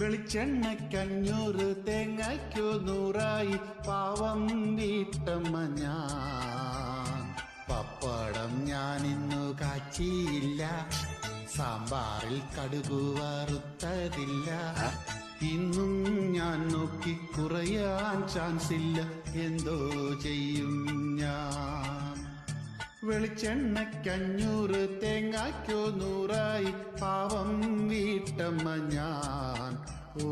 വെളിച്ചെണ്ണയ്ക്കഞ്ഞൂറ് തേങ്ങയ്ക്കു 100 പാവം വീട്ടമ്മ ഞാൻ. പപ്പടം ഞാനിന്നു കാച്ചിയില്ല, സാമ്പാറിൽ കടുകു വറുത്തതില്ല. ഇന്നും ഞാൻ നോക്കി കുറയാൻ ചാൻസില്ല, എന്തോ ചെയ്യും ഞാൻ. വെളിച്ചെണ്ണയ്ക്കഞ്ഞൂറ് തേങ്ങയ്ക്കു 100 പാവം വീട്ടമ്മ ഞാൻ. ഓ